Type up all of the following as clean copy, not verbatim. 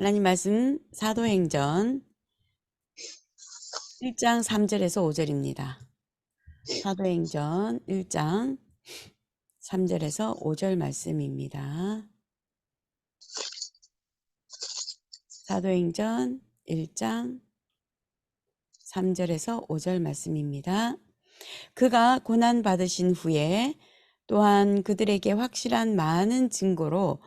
하나님 말씀 사도행전 1장 3절에서 5절입니다. 사도행전 1장 3절에서 5절 말씀입니다. 사도행전 1장 3절에서 5절 말씀입니다. 그가 고난 받으신 후에 또한 그들에게 확실한 많은 증거로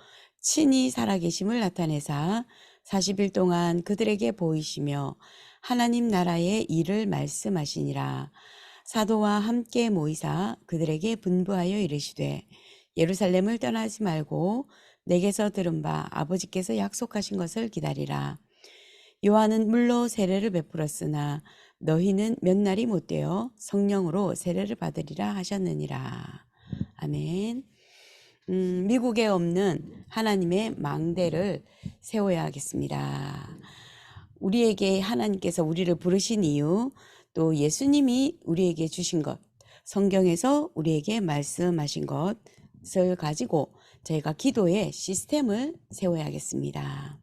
친히 살아계심을 나타내사 40일 동안 그들에게 보이시며 하나님 나라의 일을 말씀하시니라. 사도와 함께 모이사 그들에게 분부하여 이르시되 예루살렘을 떠나지 말고 내게서 들은 바 아버지께서 약속하신 것을 기다리라. 요한은 물로 세례를 베풀었으나 너희는 몇 날이 못되어 성령으로 세례를 받으리라 하셨느니라. 아멘. 미국에 없는 하나님의 망대를 세워야겠습니다. 우리에게 하나님께서 우리를 부르신 이유, 또 예수님이 우리에게 주신 것, 성경에서 우리에게 말씀하신 것을 가지고 저희가 기도의 시스템을 세워야겠습니다.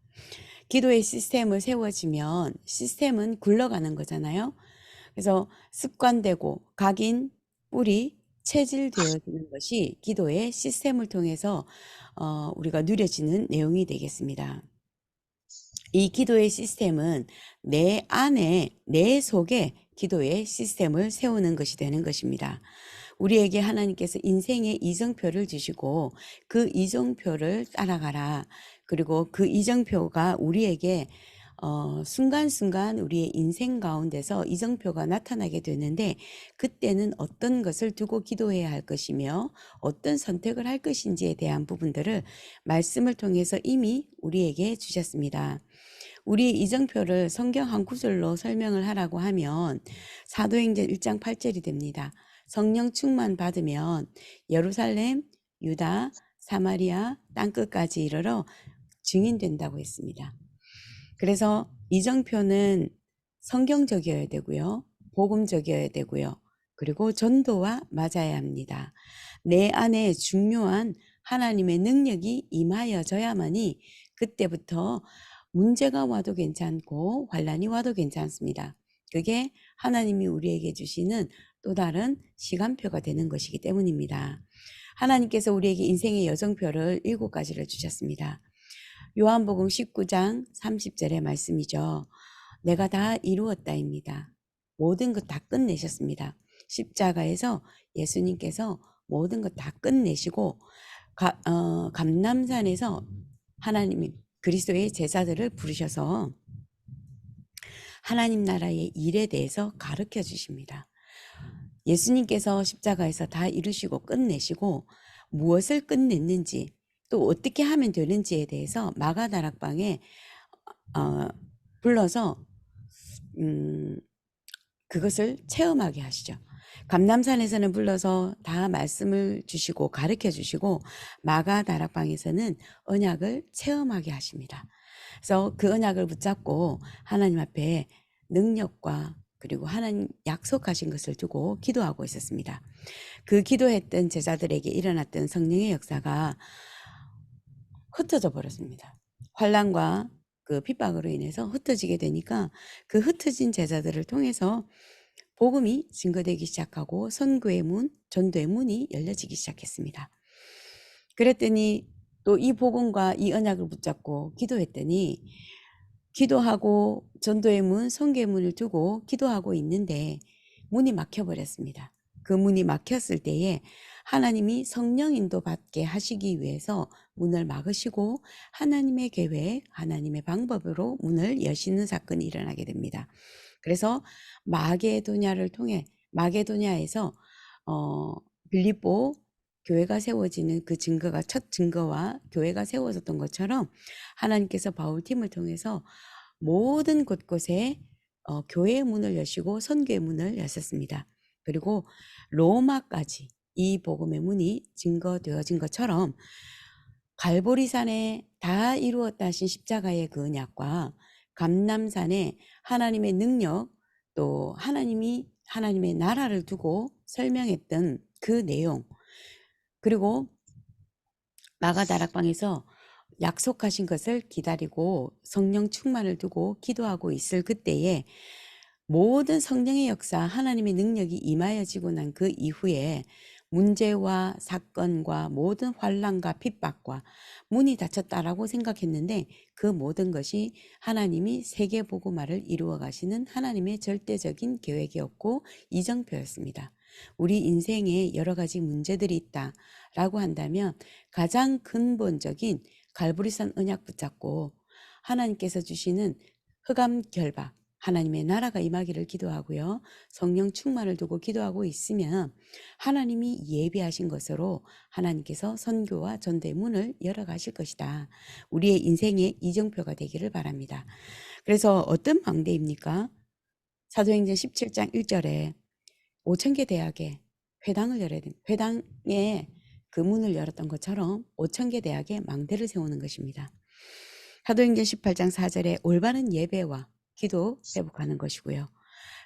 기도의 시스템을 세워지면 시스템은 굴러가는 거잖아요. 그래서 습관되고 각인, 뿌리, 체질되어지는 것이 기도의 시스템을 통해서 우리가 누려지는 내용이 되겠습니다. 이 기도의 시스템은 내 안에, 내 속에 기도의 시스템을 세우는 것이 되는 것입니다. 우리에게 하나님께서 인생의 이정표를 주시고 그 이정표를 따라가라. 그리고 그 이정표가 우리에게 순간순간 우리의 인생 가운데서 이정표가 나타나게 되는데 그때는 어떤 것을 두고 기도해야 할 것이며 어떤 선택을 할 것인지에 대한 부분들을 말씀을 통해서 이미 우리에게 주셨습니다. 우리의 이정표를 성경 한 구절로 설명을 하라고 하면 사도행전 1장 8절이 됩니다. 성령 충만 받으면 예루살렘, 유다, 사마리아 땅끝까지 이르러 증인된다고 했습니다. 그래서 이정표는 성경적이어야 되고요. 복음적이어야 되고요. 그리고 전도와 맞아야 합니다. 내 안에 중요한 하나님의 능력이 임하여져야만이 그때부터 문제가 와도 괜찮고 환란이 와도 괜찮습니다. 그게 하나님이 우리에게 주시는 또 다른 시간표가 되는 것이기 때문입니다. 하나님께서 우리에게 인생의 여정표를 7가지를 주셨습니다. 요한복음 19장 30절의 말씀이죠. 내가 다 이루었다입니다. 모든 것 다 끝내셨습니다. 십자가에서 예수님께서 모든 것 다 끝내시고 감람산에서 하나님이 그리스도의 제자들을 부르셔서 하나님 나라의 일에 대해서 가르쳐 주십니다. 예수님께서 십자가에서 다 이루시고 끝내시고 무엇을 끝냈는지 또 어떻게 하면 되는지에 대해서 마가다락방에 불러서 그것을 체험하게 하시죠. 감람산에서는 불러서 다 말씀을 주시고 가르쳐 주시고 마가다락방에서는 언약을 체험하게 하십니다. 그래서 그 언약을 붙잡고 하나님 앞에 능력과 그리고 하나님 약속하신 것을 두고 기도하고 있었습니다. 그 기도했던 제자들에게 일어났던 성령의 역사가 흩어져 버렸습니다. 환난과 그 핍박으로 인해서 흩어지게 되니까 그 흩어진 제자들을 통해서 복음이 증거되기 시작하고 선교의 문, 전도의 문이 열려지기 시작했습니다. 그랬더니 또 이 복음과 이 언약을 붙잡고 기도했더니 기도하고 전도의 문, 선교의 문을 두고 기도하고 있는데 문이 막혀버렸습니다. 그 문이 막혔을 때에 하나님이 성령 인도 받게 하시기 위해서 문을 막으시고 하나님의 계획, 하나님의 방법으로 문을 여시는 사건이 일어나게 됩니다. 그래서 마게도냐를 통해 마게도냐에서 빌립보 교회가 세워지는 그 증거가 첫 증거와 교회가 세워졌던 것처럼 하나님께서 바울팀을 통해서 모든 곳곳에 교회의 문을 여시고 선교의 문을 여셨습니다. 그리고 로마까지 이 복음의 문이 증거되어진 것처럼 갈보리산에 다 이루었다 하신 십자가의 그 언약과 감람산에 하나님의 능력 또 하나님의 나라를 두고 설명했던 그 내용 그리고 마가다락방에서 약속하신 것을 기다리고 성령 충만을 두고 기도하고 있을 그때에 모든 성령의 역사, 하나님의 능력이 임하여지고 난 그 이후에 문제와 사건과 모든 환난과 핍박과 문이 닫혔다라고 생각했는데 그 모든 것이 하나님이 세계복음화를 이루어 가시는 하나님의 절대적인 계획이었고 이정표였습니다. 우리 인생에 여러 가지 문제들이 있다라고 한다면 가장 근본적인 갈보리산 언약 붙잡고 하나님께서 주시는 흑암 결박, 하나님의 나라가 임하기를 기도하고요. 성령 충만을 두고 기도하고 있으면 하나님이 예비하신 것으로 하나님께서 선교와 전도의 문을 열어가실 것이다. 우리의 인생의 이정표가 되기를 바랍니다. 그래서 어떤 망대입니까? 사도행전 17장 1절에 5,000개 대학에 회당을 열어야 됩니다. 회당에 그 문을 열었던 것처럼 5,000개 대학에 망대를 세우는 것입니다. 사도행전 18장 4절에 올바른 예배와 기도 회복하는 것이고요.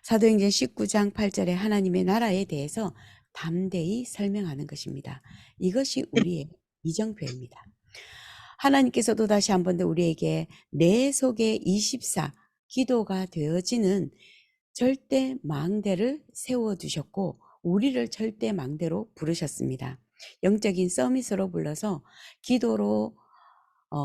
사도행전 19장 8절에 하나님의 나라에 대해서 담대히 설명하는 것입니다. 이것이 우리의 이정표입니다. 하나님께서도 다시 한 번 더 우리에게 내 속에 24 기도가 되어지는 절대 망대를 세워두셨고 우리를 절대 망대로 부르셨습니다. 영적인 서밋으로 불러서 기도로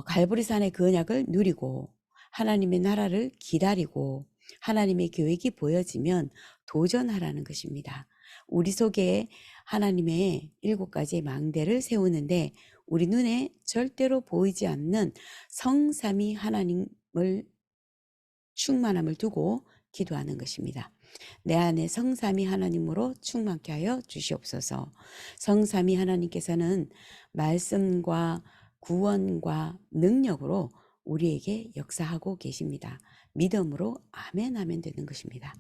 갈보리산의 그 언약을 누리고 하나님의 나라를 기다리고 하나님의 계획이 보여지면 도전하라는 것입니다. 우리 속에 하나님의 7가지의 망대를 세우는데 우리 눈에 절대로 보이지 않는 성삼위 하나님을 충만함을 두고 기도하는 것입니다. 내 안에 성삼위 하나님으로 충만케 하여 주시옵소서. 성삼위 하나님께서는 말씀과 구원과 능력으로 우리에게 역사하고 계십니다. 믿음으로 아멘 하면 되는 것입니다.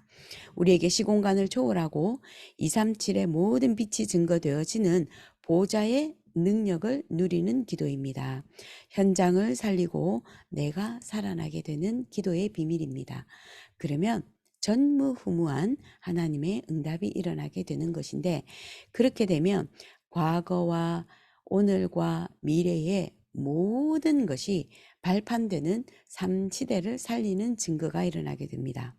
우리에게 시공간을 초월하고 237의 모든 빛이 증거되어지는 보좌의 능력을 누리는 기도입니다. 현장을 살리고 내가 살아나게 되는 기도의 비밀입니다. 그러면 전무후무한 하나님의 응답이 일어나게 되는 것인데 그렇게 되면 과거와 오늘과 미래의 모든 것이 발판되는 삼시대를 살리는 증거가 일어나게 됩니다.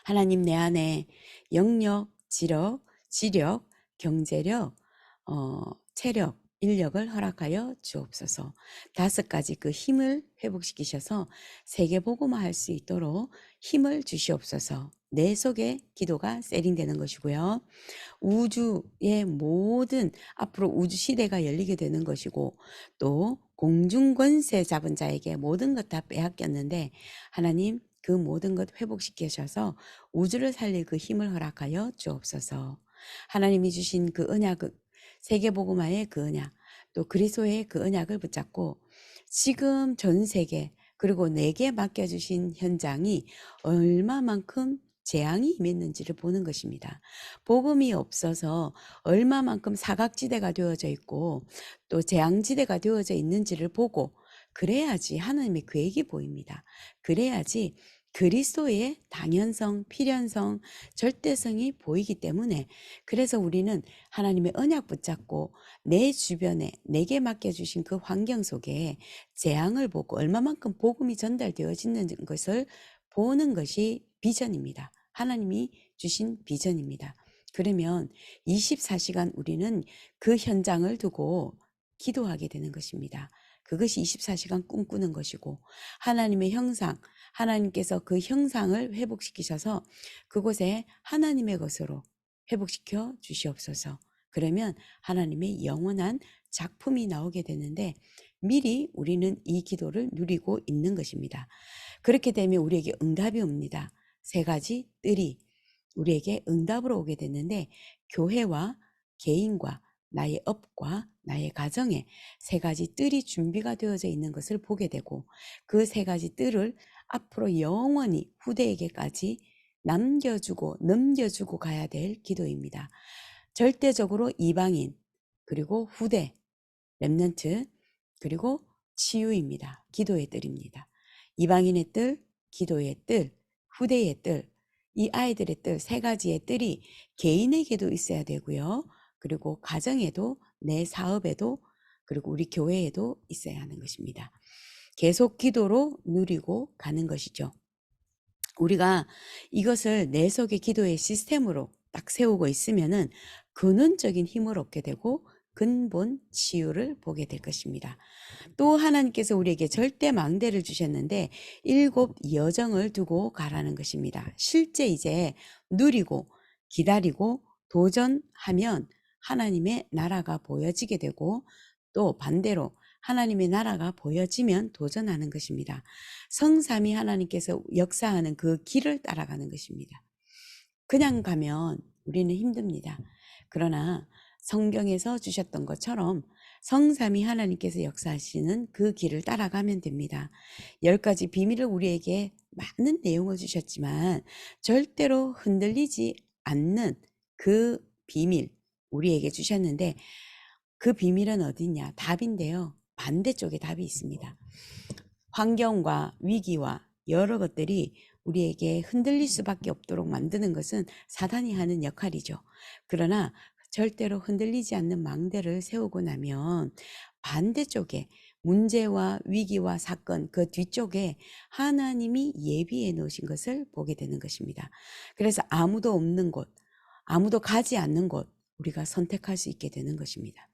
하나님 내 안에 영력, 지력, 경제력, 체력, 인력을 허락하여 주옵소서. 5가지 그 힘을 회복시키셔서 세계복음화할 수 있도록 힘을 주시옵소서. 내 속에 기도가 세팅되는 것이고요. 우주의 모든 앞으로 우주 시대가 열리게 되는 것이고 또 공중 권세 잡은 자에게 모든 것 다 빼앗겼는데 하나님 그 모든 것 회복시키셔서 우주를 살릴 그 힘을 허락하여 주옵소서. 하나님이 주신 그 언약, 세계복음화의 그 언약, 또 그리스도의 그 언약을 붙잡고 지금 전 세계 그리고 내게 맡겨주신 현장이 얼마만큼 재앙이 임했는지를 보는 것입니다. 복음이 없어서 얼마만큼 사각지대가 되어져 있고 또 재앙지대가 되어져 있는지를 보고 그래야지 하나님의 계획이 보입니다. 그래야지 그리스도의 당연성, 필연성, 절대성이 보이기 때문에 그래서 우리는 하나님의 언약 붙잡고 내 주변에 내게 맡겨주신 그 환경 속에 재앙을 보고 얼마만큼 복음이 전달되어지는 것을 보는 것이 비전입니다. 하나님이 주신 비전입니다. 그러면 24시간 우리는 그 현장을 두고 기도하게 되는 것입니다. 그것이 24시간 꿈꾸는 것이고 하나님의 형상, 하나님께서 그 형상을 회복시키셔서 그곳에 하나님의 것으로 회복시켜 주시옵소서. 그러면 하나님의 영원한 작품이 나오게 되는데 미리 우리는 이 기도를 누리고 있는 것입니다. 그렇게 되면 우리에게 응답이 옵니다. 3가지 뜰이 우리에게 응답으로 오게 됐는데 교회와 개인과 나의 업과 나의 가정에 3가지 뜰이 준비가 되어져 있는 것을 보게 되고 그 3가지 뜰을 앞으로 영원히 후대에게까지 남겨주고 넘겨주고 가야 될 기도입니다. 절대적으로 이방인 그리고 후대 렘넌트 그리고 치유입니다. 기도의 뜰입니다. 이방인의 뜰, 기도의 뜰, 후대의 뜰, 이 아이들의 뜰 3가지의 뜰이 개인에게도 있어야 되고요. 그리고 가정에도 내 사업에도 그리고 우리 교회에도 있어야 하는 것입니다. 계속 기도로 누리고 가는 것이죠. 우리가 이것을 내 속의 기도의 시스템으로 딱 세우고 있으면은 근원적인 힘을 얻게 되고 근본 치유를 보게 될 것입니다. 또 하나님께서 우리에게 절대 망대를 주셨는데 7 여정을 두고 가라는 것입니다. 실제 이제 누리고 기다리고 도전하면 하나님의 나라가 보여지게 되고, 또 반대로 하나님의 나라가 보여지면 도전하는 것입니다. 성삼위 하나님께서 역사하는 그 길을 따라가는 것입니다. 그냥 가면 우리는 힘듭니다. 그러나 성경에서 주셨던 것처럼 성삼위 하나님께서 역사하시는 그 길을 따라가면 됩니다. 10가지 비밀을 우리에게 많은 내용을 주셨지만 절대로 흔들리지 않는 그 비밀 우리에게 주셨는데, 그 비밀은 어디냐? 답인데요. 반대쪽에 답이 있습니다. 환경과 위기와 여러 것들이 우리에게 흔들릴 수밖에 없도록 만드는 것은 사단이 하는 역할이죠. 그러나 절대로 흔들리지 않는 망대를 세우고 나면 반대쪽에 문제와 위기와 사건, 그 뒤쪽에 하나님이 예비해 놓으신 것을 보게 되는 것입니다. 그래서 아무도 없는 곳, 아무도 가지 않는 곳, 우리가 선택할 수 있게 되는 것입니다.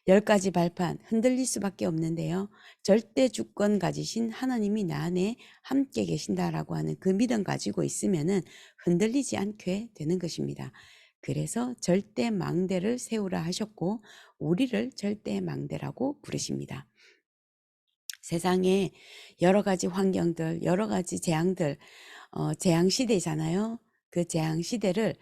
10가지 발판 흔들릴 수밖에 없는데요. 절대 주권 가지신 하나님이 나 안에 함께 계신다라고 하는 그 믿음 가지고 있으면은 흔들리지 않게 되는 것입니다. 그래서 절대 망대를 세우라 하셨고 우리를 절대 망대라고 부르십니다. 세상에 여러 가지 환경들, 여러 가지 재앙들, 재앙 시대잖아요. 그 재앙 시대를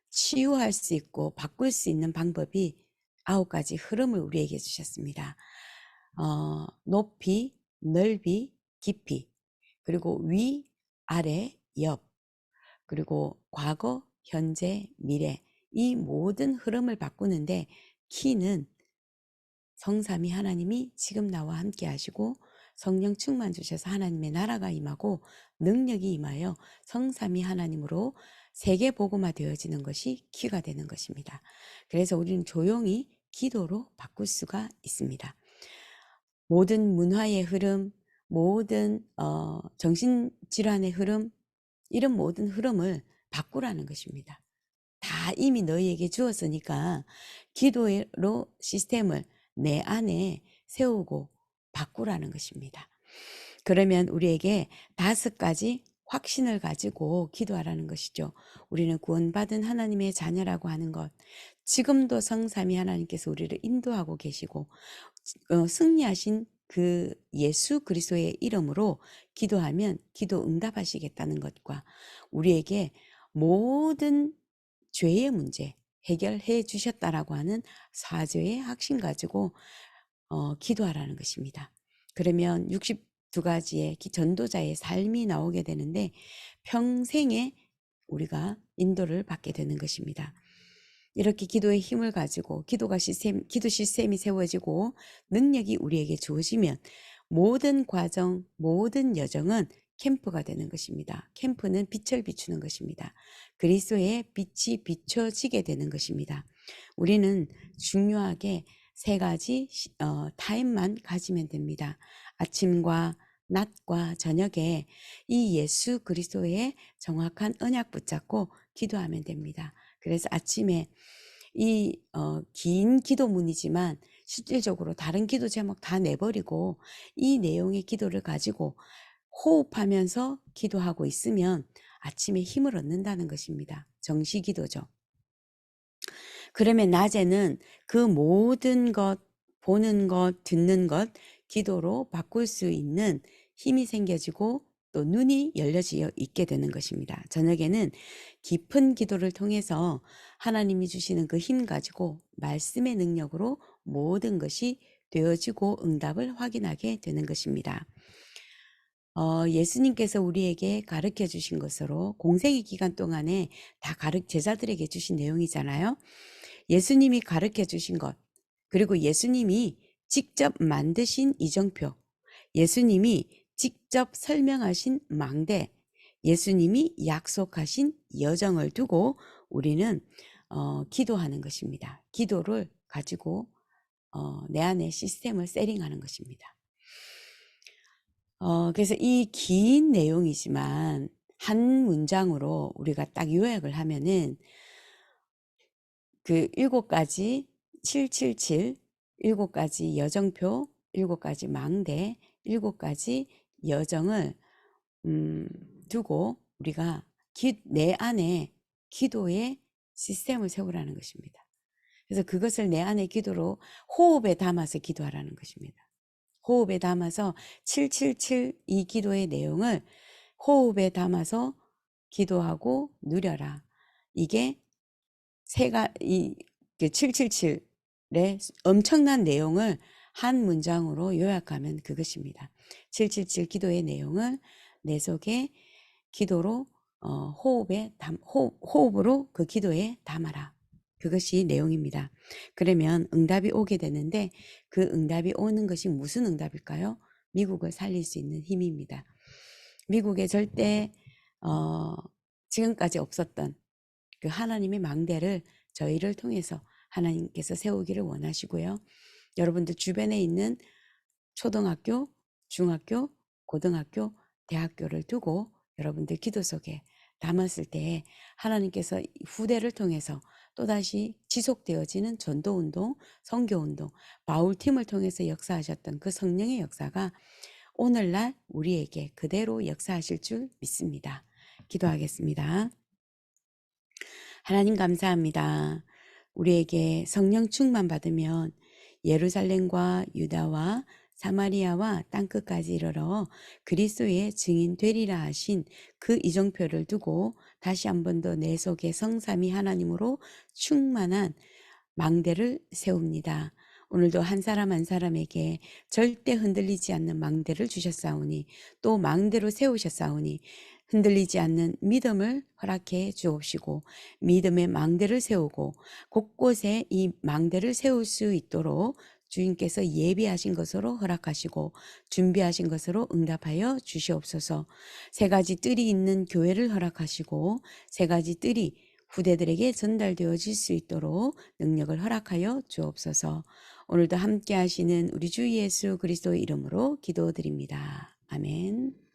치유할 수 있고 바꿀 수 있는 방법이 9가지 흐름을 우리에게 주셨습니다. 높이, 넓이, 깊이, 그리고 위, 아래, 옆, 그리고 과거, 현재, 미래, 이 모든 흐름을 바꾸는데 키는 성삼위 하나님이 지금 나와 함께 하시고 성령 충만 주셔서 하나님의 나라가 임하고 능력이 임하여 성삼위 하나님으로 세계 복음화 되어지는 것이 키가 되는 것입니다. 그래서 우리는 조용히 기도로 바꿀 수가 있습니다. 모든 문화의 흐름, 모든 정신질환의 흐름, 이런 모든 흐름을 바꾸라는 것입니다. 다 이미 너희에게 주었으니까 기도로 시스템을 내 안에 세우고 바꾸라는 것입니다. 그러면 우리에게 5가지 확신을 가지고 기도하라는 것이죠. 우리는 구원받은 하나님의 자녀라고 하는 것, 지금도 성삼위 하나님께서 우리를 인도하고 계시고 승리하신 그 예수 그리스도의 이름으로 기도하면 기도 응답하시겠다는 것과, 우리에게 모든 죄의 문제 해결해 주셨다라고 하는 사죄의 확신 가지고 기도하라는 것입니다. 그러면 62가지의 전도자의 삶이 나오게 되는데 평생에 우리가 인도를 받게 되는 것입니다. 이렇게 기도의 힘을 가지고 기도 시스템이 세워지고 능력이 우리에게 주어지면 모든 과정, 모든 여정은 캠프가 되는 것입니다. 캠프는 빛을 비추는 것입니다. 그리스도의 빛이 비춰지게 되는 것입니다. 우리는 중요하게 3가지 타임만 가지면 됩니다. 아침과 낮과 저녁에 이 예수 그리스도의 정확한 언약 붙잡고 기도하면 됩니다. 그래서 아침에 이 긴 기도문이지만 실질적으로 다른 기도 제목 다 내버리고 이 내용의 기도를 가지고 호흡하면서 기도하고 있으면 아침에 힘을 얻는다는 것입니다. 정시기도죠. 그러면 낮에는 그 모든 것, 보는 것, 듣는 것, 기도로 바꿀 수 있는 힘이 생겨지고 또 눈이 열려져 있게 되는 것입니다. 저녁에는 깊은 기도를 통해서 하나님이 주시는 그 힘 가지고 말씀의 능력으로 모든 것이 되어지고 응답을 확인하게 되는 것입니다. 예수님께서 우리에게 가르쳐 주신 것으로 공생의 기간 동안에 다 제자들에게 주신 내용이잖아요. 예수님이 가르쳐 주신 것, 그리고 예수님이 직접 만드신 이정표, 예수님이 직접 설명하신 망대, 예수님이 약속하신 여정을 두고 우리는 기도하는 것입니다. 기도를 가지고 내 안에 시스템을 세팅하는 것입니다. 그래서 이 긴 내용이지만 한 문장으로 우리가 딱 요약을 하면은 그 7가지 777, 7가지 여정표, 7가지 망대, 7가지 여정을 두고 우리가 내 안에 기도의 시스템을 세우라는 것입니다. 그래서 그것을 내 안의 기도로 호흡에 담아서 기도하라는 것입니다. 호흡에 담아서 777 이 기도의 내용을 호흡에 담아서 기도하고 누려라. 이게 이 777의 엄청난 내용을 한 문장으로 요약하면 그것입니다. 777 기도의 내용을 내 속에 기도로 호흡으로 그 기도에 담아라. 그것이 내용입니다. 그러면 응답이 오게 되는데 그 응답이 오는 것이 무슨 응답일까요? 미국을 살릴 수 있는 힘입니다. 미국에 절대 지금까지 없었던 그 하나님의 망대를 저희를 통해서 하나님께서 세우기를 원하시고요. 여러분들 주변에 있는 초등학교, 중학교, 고등학교, 대학교를 두고 여러분들 기도 속에 담았을 때 하나님께서 후대를 통해서 또다시 지속되어지는 전도운동, 선교운동, 바울팀을 통해서 역사하셨던 그 성령의 역사가 오늘날 우리에게 그대로 역사하실 줄 믿습니다. 기도하겠습니다. 하나님 감사합니다. 우리에게 성령 충만 받으면 예루살렘과 유다와 사마리아와 땅끝까지 이르러 그리스도의 증인 되리라 하신 그 이정표를 두고 다시 한 번 더 내 속에 성삼위 하나님으로 충만한 망대를 세웁니다. 오늘도 한 사람 한 사람에게 절대 흔들리지 않는 망대를 주셨사오니 또 망대로 세우셨사오니 흔들리지 않는 믿음을 허락해 주옵시고 믿음의 망대를 세우고 곳곳에 이 망대를 세울 수 있도록 주님께서 예비하신 것으로 허락하시고 준비하신 것으로 응답하여 주시옵소서. 3가지 뜰이 있는 교회를 허락하시고 3가지 뜰이 후대들에게 전달되어질 수 있도록 능력을 허락하여 주옵소서. 오늘도 함께 하시는 우리 주 예수 그리스도의 이름으로 기도드립니다. 아멘.